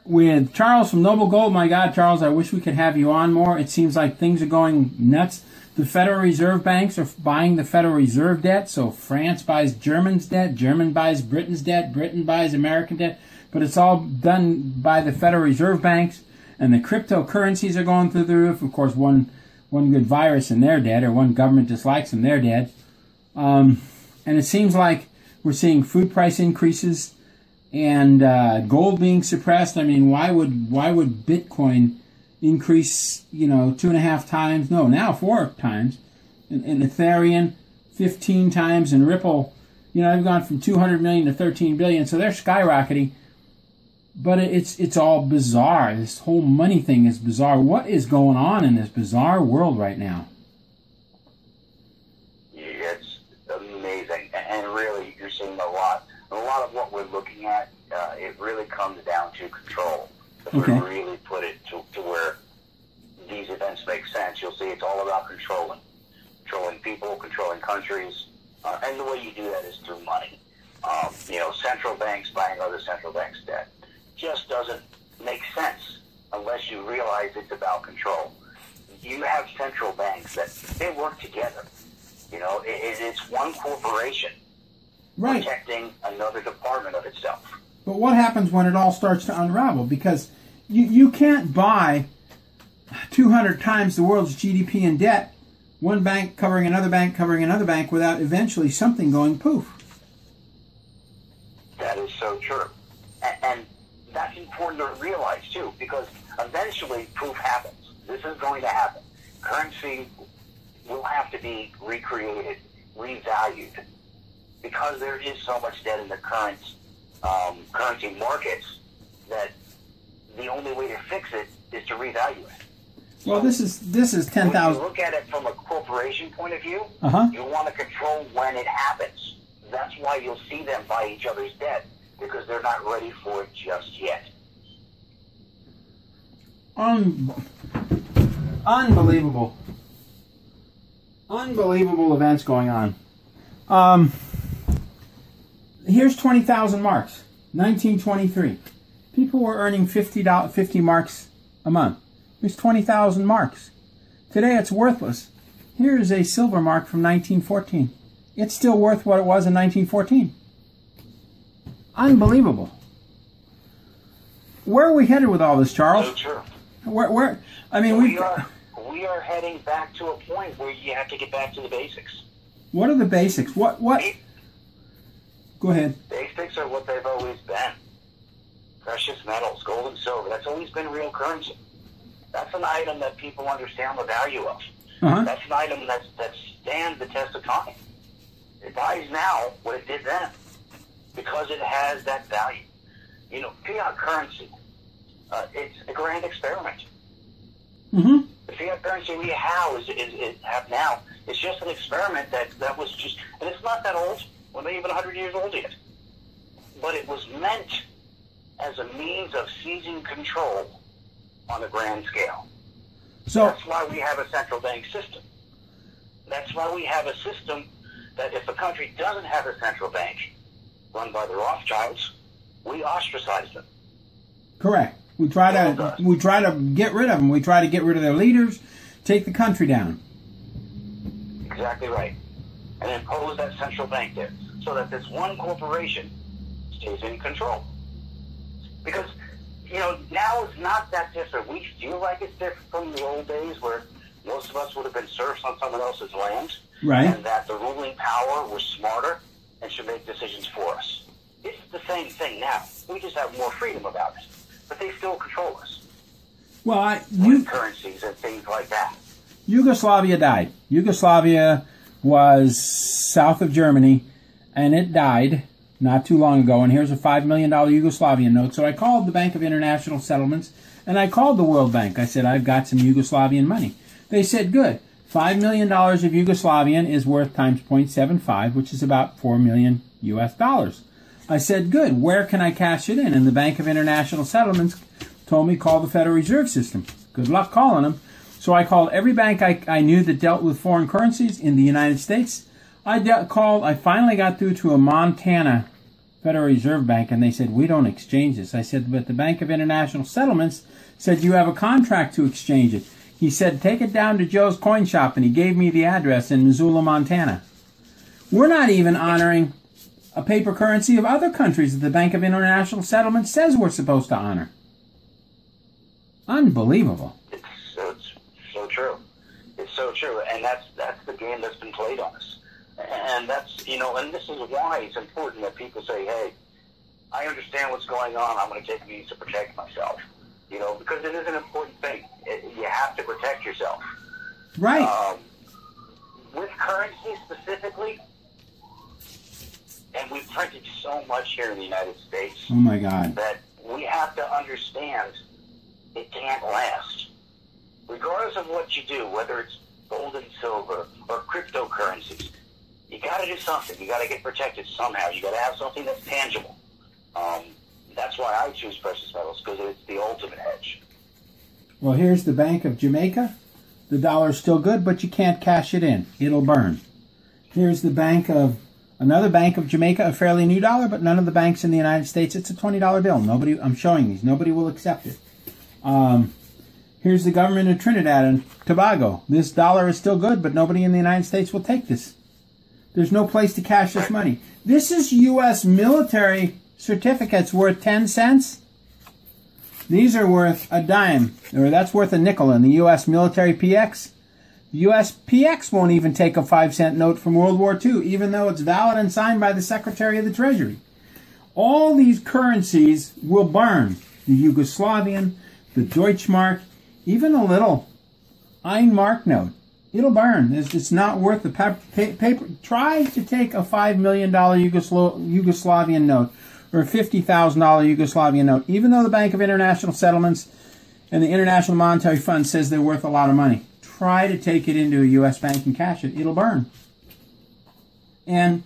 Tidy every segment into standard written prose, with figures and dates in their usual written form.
with Charles from Noble Gold. My God, Charles, I wish we could have you on more. It seems like things are going nuts. The Federal Reserve banks are buying the Federal Reserve debt. So France buys German's debt, German buys Britain's debt, Britain buys American debt. But it's all done by the Federal Reserve banks. And the cryptocurrencies are going through the roof. Of course, one good virus and they're dead, or one government dislikes them, they're dead. And it seems like we're seeing food price increases and gold being suppressed. I mean, why would Bitcoin increase, 2.5 times? No, now 4 times. And Ethereum 15 times, and Ripple, they've gone from 200 million to 13 billion. So they're skyrocketing. But it's all bizarre. This whole money thing is bizarre. What is going on in this bizarre world right now? It's amazing, and really, you're seeing a lot. A lot of what we're looking at, it really comes down to control. If Okay. we really put it to where these events make sense, you'll see it's all about controlling people, controlling countries, and the way you do that is through money. Central banks buying other central banks' debt just doesn't make sense unless you realize it's about control. You have central banks that they work together. It's one corporation Right. protecting another department of itself. But what happens when it all starts to unravel? Because you can't buy 200 times the world's GDP in debt, one bank covering another bank, without eventually something going poof. That is so true. And that's important to realize, too, because eventually proof happens. This is going to happen. Currency will have to be recreated, revalued, because there is so much debt in the current currency markets that the only way to fix it is to revalue it. Well, this is When 10,000. you look at it from a corporation point of view, Uh-huh. you want to control when it happens. That's why you'll see them buy each other's debt, because they're not ready for it just yet. Unbelievable. Unbelievable events going on. Here's 20,000 marks. 1923. People were earning 50 marks a month. Here's 20,000 marks. Today it's worthless. Here's a silver mark from 1914. It's still worth what it was in 1914. Unbelievable. Where are we headed with all this, Charles? So true. Where? I mean, we are heading back to a point where you have to get back to the basics. What are the basics? What? Go ahead. Basics are what they've always been. Precious metals, gold and silver. That's always been real currency. That's an item that people understand the value of. Uh-huh. That's an item that stands the test of time. It buys now what it did then because it has that value. Fiat currency, it's a grand experiment. Mm-hmm. The fiat currency we have now is just an experiment that was just, and it's not that old. We're not even 100 years old yet. But it was meant as a means of seizing control on a grand scale. So That's why we have a central bank system. That's why we have a system that if a country doesn't have a central bank run by the Rothschilds, we ostracize them. correct. We try to get rid of them. We try to get rid of their leaders, take the country down. Exactly right. And impose that central bank there so that this one corporation stays in control. Because, now it's not that different. We feel like it's different from the old days where most of us would have been serfs on someone else's land. Right. And that the ruling power was smarter and should make decisions for us. It's the same thing now. We just have more freedom about it. But they still control us. Well, With currencies and things like that. Yugoslavia died. Yugoslavia was south of Germany, and it died not too long ago. And here's a $5 million Yugoslavian note. So I called the Bank of International Settlements, and I called the World Bank. I said, I've got some Yugoslavian money. They said, good. $5 million of Yugoslavian is worth times 0.75, which is about $4 million US dollars. I said, good. Where can I cash it in? And the Bank of International Settlements told me call the Federal Reserve System. Good luck calling them. So I called every bank I knew that dealt with foreign currencies in the United States. I finally got through to a Montana Federal Reserve Bank, and they said, we don't exchange this. I said, but the Bank of International Settlements said you have a contract to exchange it. He said, take it down to Joe's Coin Shop, and he gave me the address in Missoula, Montana. We're not even honoring a paper currency of other countries that the Bank of International Settlements says we're supposed to honor. Unbelievable. It's so true. It's so true, and that's the game that's been played on us. And that's, and this is why it's important that people say, hey, I understand what's going on. I'm going to take means to protect myself. Because it is an important thing. You have to protect yourself. Right. With currency specifically, and we've printed so much here in the United States. Oh, my God. That we have to understand it can't last. Regardless of what you do, whether it's gold and silver or cryptocurrencies, you got to do something. You got to get protected somehow. You got to have something that's tangible. That's why I choose precious metals, because it's the ultimate hedge. Well, here's the Bank of Jamaica. The dollar's still good, but you can't cash it in. It'll burn. Here's the another Bank of Jamaica, a fairly new dollar, but none of the banks in the United States. It's a $20 bill. I'm showing these. Nobody will accept it. Here's the government of Trinidad and Tobago. This dollar is still good, but nobody in the United States will take this. There's no place to cash this money. This is U.S. military certificates worth 10 cents. These are worth a dime, or that's worth a nickel in the U.S. military PX. The U.S. PX won't even take a 5-cent note from World War II, even though it's valid and signed by the Secretary of the Treasury. All these currencies will burn. The Yugoslavian, the Deutschmark, even a little Einmark note. It'll burn. It's not worth the paper. Try to take a $5 million Yugoslavian note or a $50,000 Yugoslavian note, even though the Bank of International Settlements and the International Monetary Fund says they're worth a lot of money. Try to take it into a U.S. bank and cash it. It'll burn. And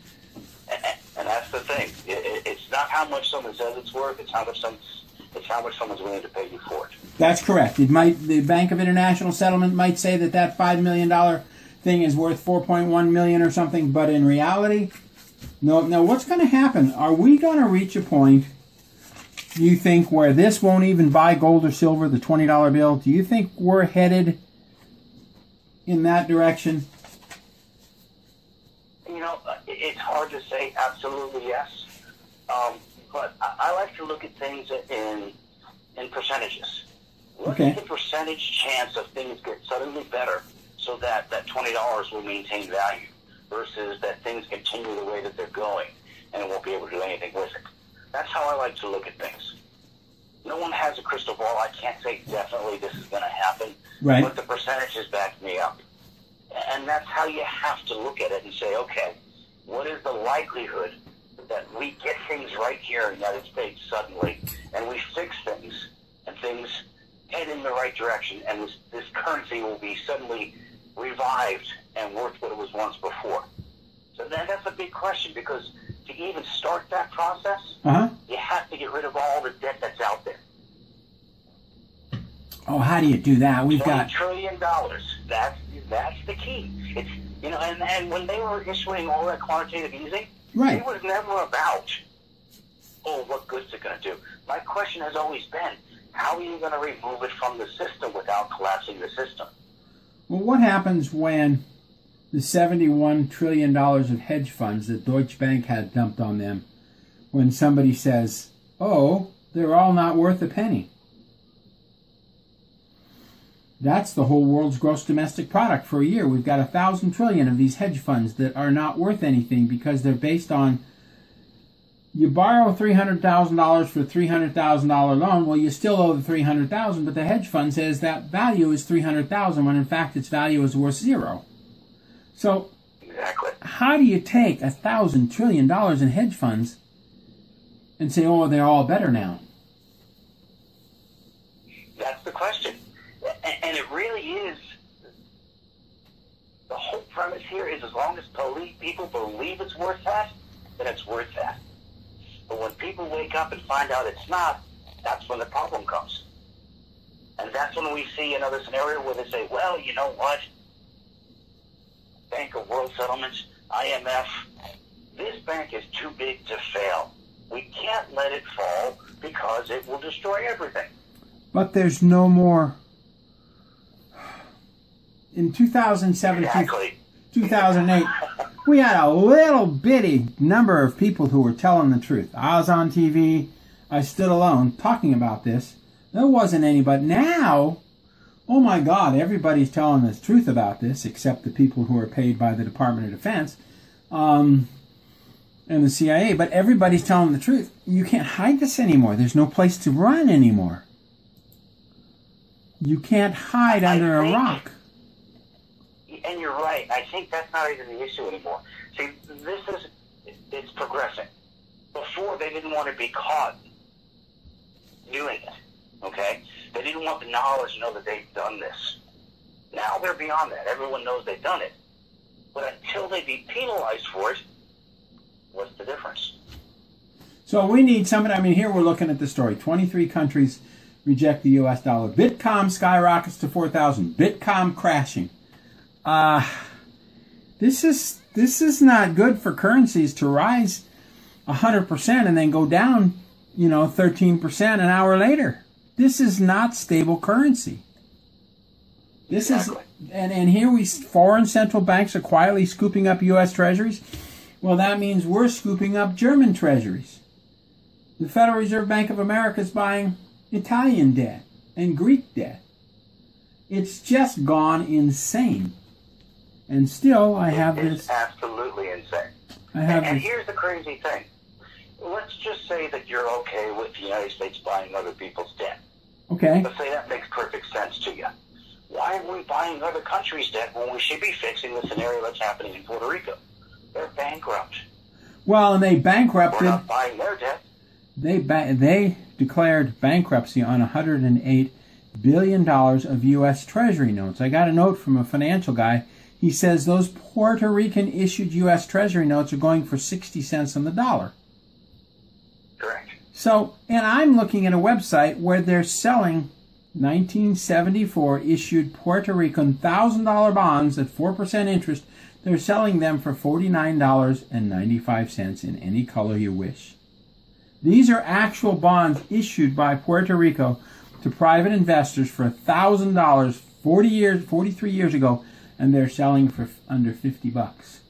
that's the thing. It's not how much someone says it's worth. It's how much someone's willing to pay you for it. That's correct. The Bank of International Settlement might say that $5 million thing is worth $4.1 million or something, but in reality, no. Now, what's going to happen? Are we going to reach a point, do you think, where this won't even buy gold or silver, the $20 bill? Do you think we're headed in that direction? It's hard to say absolutely yes. But I like to look at things in percentages. Look at the percentage chance of things get suddenly better so that $20 will maintain value versus that things continue the way that they're going and it won't be able to do anything with it. That's how I like to look at things. No one has a crystal ball. I can't say definitely this is going to happen, right, but the percentages back me up. And that's how you have to look at it and say, okay, what is the likelihood that we get things right here in the United States suddenly, and we fix things, and things head in the right direction, and this currency will be suddenly revived and worth what it was once before. So that's a big question, because to even start that process, you have to get rid of all the debt that's out there. Oh, how do you do that? We've got $20 trillion. That's the key. It's and when they were issuing all that quantitative easing, right, it was never about, what good's it going to do? My question has always been, how are you going to remove it from the system without collapsing the system? Well, what happens when the $71 trillion of hedge funds that Deutsche Bank had dumped on them, when somebody says, oh, they're all not worth a penny? That's the whole world's gross domestic product for a year. We've got 1,000 trillion of these hedge funds that are not worth anything because they're based on, you borrow $300,000 for a $300,000 loan. Well, you still owe the $300,000, but the hedge fund says that value is $300,000 when in fact its value is worth zero. So, exactly, how do you take $1,000 trillion in hedge funds and say, oh, they're all better now? That's the question. And it really is, the whole premise here is as long as people believe it's worth that, then it's worth that. But when people wake up and find out it's not, that's when the problem comes. And that's when we see another scenario where they say, well, you know what? Bank of World Settlements, IMF, this bank is too big to fail. We can't let it fall because it will destroy everything. But there's no more. In 2007, Exactly. 2008, we had a little bitty number of people who were telling the truth. I was on TV. I stood alone talking about this. There wasn't anybody. Now, oh my God, everybody's telling the truth about this, except the people who are paid by the Department of Defense and the CIA. But everybody's telling the truth. You can't hide this anymore. There's no place to run anymore. You can't hide under a rock. And you're right. I think that's not even the issue anymore. See, it's progressing. Before, they didn't want to be caught doing it, okay? They didn't want the knowledge to know that they've done this. Now they're beyond that. Everyone knows they've done it. But until they be penalized for it, what's the difference? So we need somebody. I mean, here we're looking at the story. 23 countries reject the U.S. dollar. Bitcoin skyrockets to 4,000. Bitcoin crashing. This is not good for currencies to rise 100% and then go down, 13% an hour later. This is not stable currency. This Exactly. And here foreign central banks are quietly scooping up U.S. treasuries. Well, that means we're scooping up German treasuries. The Federal Reserve Bank of America is buying Italian debt and Greek debt. It's just gone insane. And still, I have this. It's absolutely insane. And here's the crazy thing. Let's just say that you're okay with the United States buying other people's debt. Okay. Let's say that makes perfect sense to you. Why are we buying other countries' debt when we should be fixing the scenario that's happening in Puerto Rico? They're bankrupt. Well, and they bankrupted. We're not buying their debt. They declared bankruptcy on $108 billion of U.S. Treasury notes. I got a note from a financial guy. He says those Puerto Rican issued U.S. Treasury notes are going for 60 cents on the dollar. Correct. So, and I'm looking at a website where they're selling 1974 issued Puerto Rican $1,000 bonds at 4% interest. They're selling them for $49.95 in any color you wish. These are actual bonds issued by Puerto Rico to private investors for $1,000 43 years ago, and they're selling for under $50.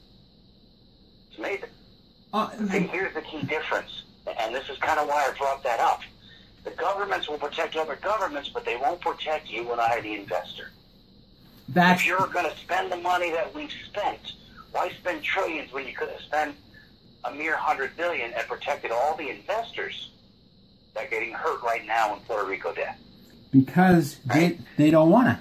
It's amazing. See, here's the key difference, and this is kind of why I brought that up. The governments will protect other governments, but they won't protect you and I, the investor. If you're going to spend the money that we've spent, why spend trillions when you could have spent a mere $100 billion and protected all the investors that are getting hurt right now in Puerto Rico debt? Because they don't want to.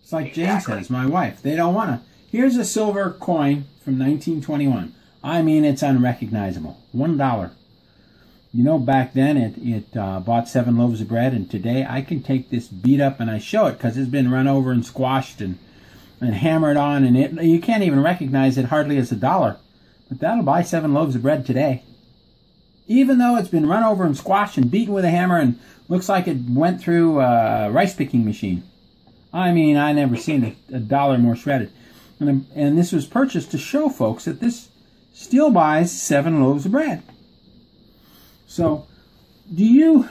It's like Exactly. Jane says, my wife. They don't want to. Here's a silver coin from 1921. I mean, it's unrecognizable. $1. Back then it bought 7 loaves of bread, and today I can take this beat up and I show it because it's been run over and squashed and hammered on, and you can't even recognize it hardly as $1. But that'll buy 7 loaves of bread today. Even though it's been run over and squashed and beaten with a hammer and looks like it went through a rice picking machine. I mean, I never seen a dollar more shredded. And this was purchased to show folks that this still buys 7 loaves of bread. So, do you,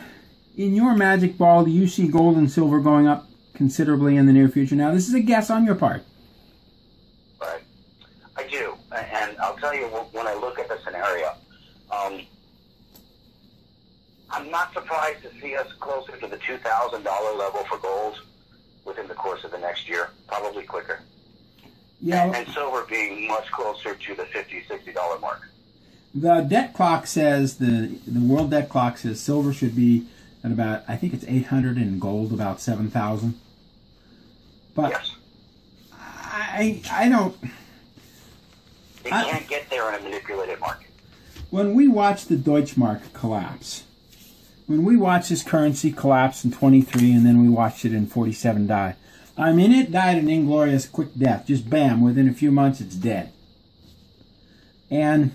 in your magic ball, do you see gold and silver going up considerably in the near future? Now, this is a guess on your part. Right. I do. And I'll tell you, when I look at the scenario, I'm not surprised to see us closer to the $2,000 level for gold within the course of the next year, probably quicker. Yeah. And silver being much closer to the $50, $60 mark. The debt clock says, the world debt clock says silver should be at about, I think it's 800 and gold about 7,000. But yes. I don't... You can't get there in a manipulated market. When we watch the Deutschmark collapse, when we watch this currency collapse in 23 and then we watched it in 47 die, I mean, it died an inglorious quick death. Just bam, within a few months it's dead. And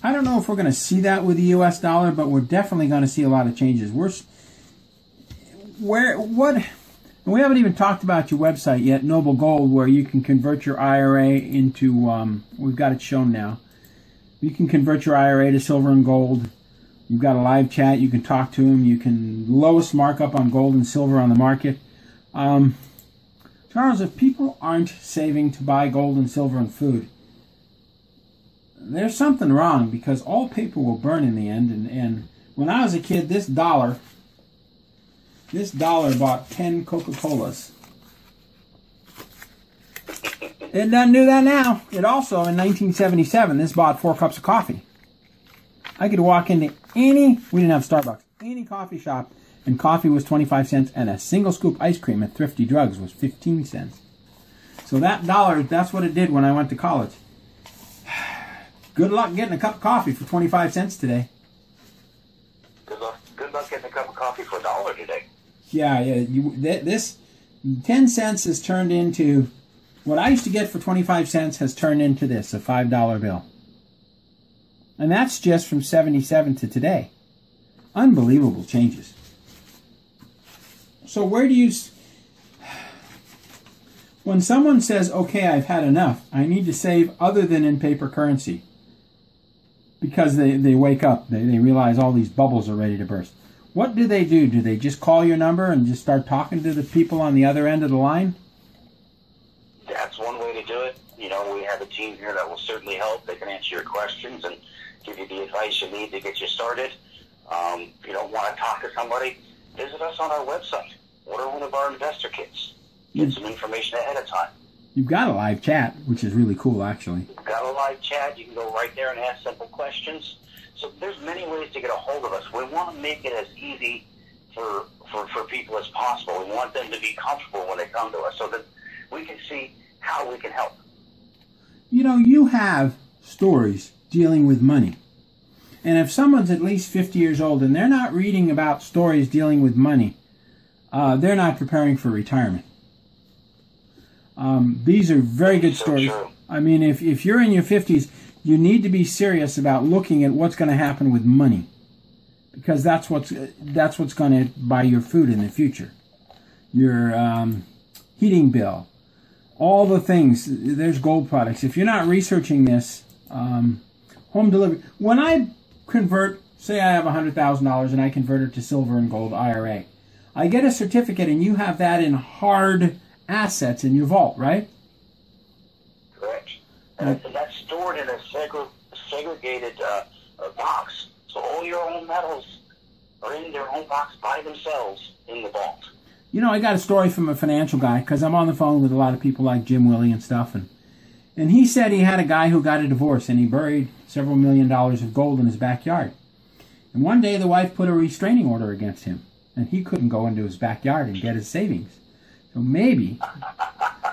I don't know if we're going to see that with the U.S. dollar, but we're definitely going to see a lot of changes. We haven't even talked about your website yet, Noble Gold, where you can convert your IRA into, we've got it shown now, You can convert your IRA to silver and gold. You've got a live chat. You can talk to them. You can lowest markup on gold and silver on the market. Charles, if people aren't saving to buy gold and silver and food, there's something wrong, because all paper will burn in the end. And when I was a kid, this dollar bought 10 Coca-Colas. It doesn't do that now. It also, in 1977, this bought 4 cups of coffee. I could walk into we didn't have Starbucks, any coffee shop, and coffee was 25 cents, and a single scoop ice cream at Thrifty Drugs was 15 cents. So that dollar, that's what it did when I went to college. Good luck getting a cup of coffee for 25 cents today. Good luck getting a cup of coffee for $1 today. Yeah. This 10 cents has turned into, what I used to get for 25 cents has turned into this, a $5 bill. And that's just from 77 to today. Unbelievable changes. So where do you, when someone says, okay, I've had enough, I need to save other than in paper currency, because they wake up, they realize all these bubbles are ready to burst. What do? Do they just call your number and just start talking to the people on the other end of the line? That's one way to do it. You know, we have a team here that will certainly help. They can answer your questions and give you the advice you need to get you started. If you don't want to talk to somebody, visit us on our website. Order one of our investor kits. Get some information ahead of time. You've got a live chat, which is really cool, actually. You've got a live chat. You can go right there and ask simple questions. So there's many ways to get a hold of us. We want to make it as easy for people as possible. We want them to be comfortable when they come to us so that we can see how we can help. You know, you have stories dealing with money. And if someone's at least 50 years old and they're not reading about stories dealing with money, they're not preparing for retirement. These are very good stories. True. I mean, if you're in your 50s, you need to be serious about looking at what's going to happen with money, because that's what's going to buy your food in the future, your heating bill, all the things. There's gold products. If you're not researching this, home delivery. When I convert, say I have $100,000 and I convert it to silver and gold IRA, I get a certificate, and you have that in hard assets in your vault, right? Correct. And that's stored in a segregated box. So all your own metals are in their own box by themselves in the vault. You know, I got a story from a financial guy, because I'm on the phone with a lot of people like Jim Willie and stuff, and he said he had a guy who got a divorce, and he buried several $1 million of gold in his backyard. And one day the wife put a restraining order against him, and he couldn't go into his backyard and get his savings. So maybe,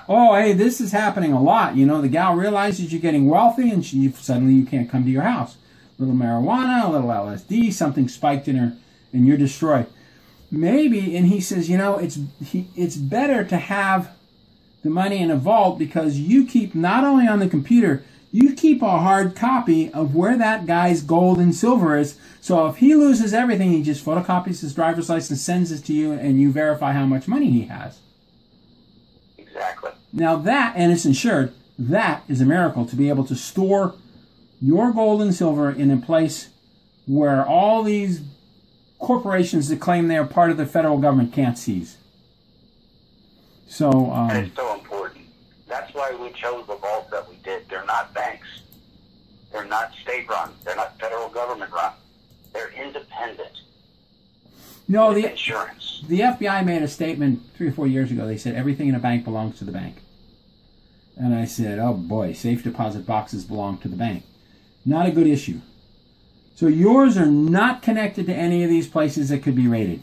oh, hey, this is happening a lot. You know, the gal realizes you're getting wealthy, and suddenly you can't come to your house. A little marijuana, a little LSD, something spiked in her, and you're destroyed. Maybe, and he says, you know, it's better to have the money in a vault, because you keep, not only on the computer, you keep a hard copy of where that guy's gold and silver is. So if he loses everything, he just photocopies his driver's license, sends it to you, and you verify how much money he has. Exactly. Now that, and it's insured, that is a miracle, to be able to store your gold and silver in a place where all these corporations that claim they are part of the federal government can't seize. So, and it's so important. That's why we chose the vault that we did. They're not banks. They're not state-run. They're not federal government-run. They're independent. No, the insurance. The FBI made a statement 3 or 4 years ago. They said everything in a bank belongs to the bank. And I said, oh boy, safe deposit boxes belong to the bank. Not a good issue. So yours are not connected to any of these places that could be raided.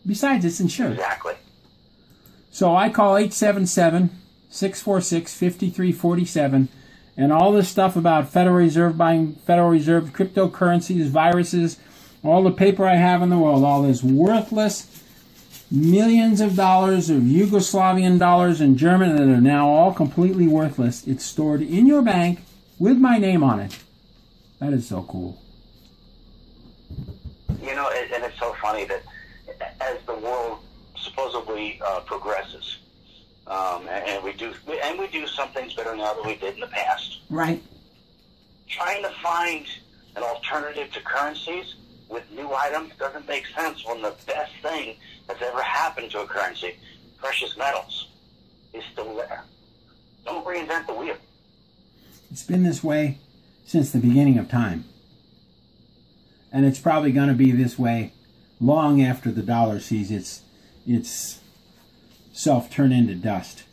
Besides, it's insured. Exactly. So I call 877-646-5347, and all this stuff about Federal Reserve buying Federal Reserve cryptocurrencies, viruses, all the paper I have in the world, all this worthless millions of dollars of Yugoslavian dollars and German that are now all completely worthless. It's stored in your bank with my name on it. That is so cool. You know, and it's so funny that as the world supposedly progresses, and we do some things better now than we did in the past. Right. trying to find an alternative to currencies with new items doesn't make sense when the best thing that's ever happened to a currency, precious metals, is still there. Don't reinvent the wheel. It's been this way since the beginning of time. And it's probably going to be this way long after the dollar sees its self turn into dust.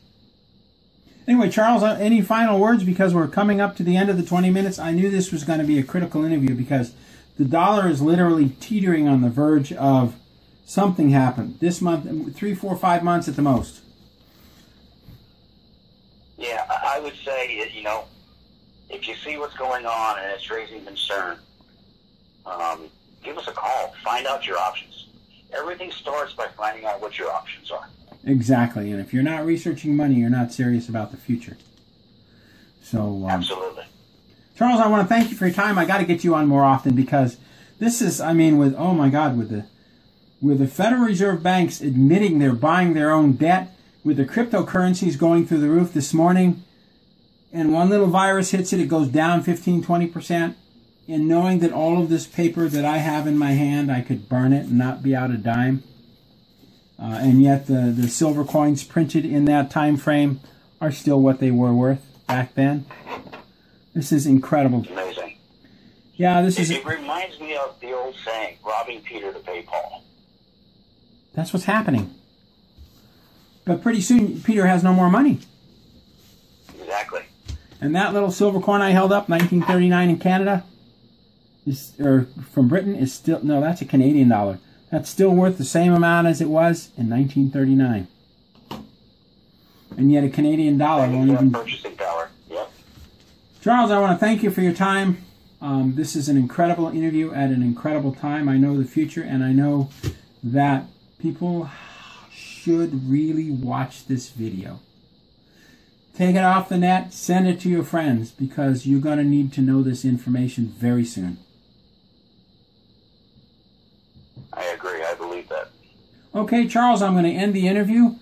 Anyway, Charles, any final words? Because we're coming up to the end of the 20 minutes. I knew this was going to be a critical interview because the dollar is literally teetering on the verge of something happening. This month, 3, 4, 5 months at the most. Yeah, I would say, if you see what's going on and it's raising concern, give us a call. Find out your options. Everything starts by finding out what your options are. Exactly. And if you're not researching money, you're not serious about the future. So, absolutely. Charles, I want to thank you for your time. I got to get you on more often because this is, with the Federal Reserve banks admitting they're buying their own debt, with the cryptocurrencies going through the roof this morning, and one little virus hits it, it goes down 15, 20%. And knowing that all of this paper that I have in my hand, I could burn it and not be out a dime. And yet the silver coins printed in that time frame are still what they were worth back then. This is incredible. Amazing. Yeah, It reminds me of the old saying, robbing Peter to pay Paul. That's what's happening. But pretty soon, Peter has no more money. Exactly. And that little silver coin I held up, 1939 in Canada, or from Britain, is still, no, that's a Canadian dollar. That's still worth the same amount as it was in 1939. And yet a Canadian dollar won't even... Purchasing power, yep. Charles, I want to thank you for your time. This is an incredible interview at an incredible time. I know the future, and I know that people should really watch this video. Take it off the net, send it to your friends, because you're going to need to know this information very soon. I agree. I believe that. Okay, Charles, I'm going to end the interview.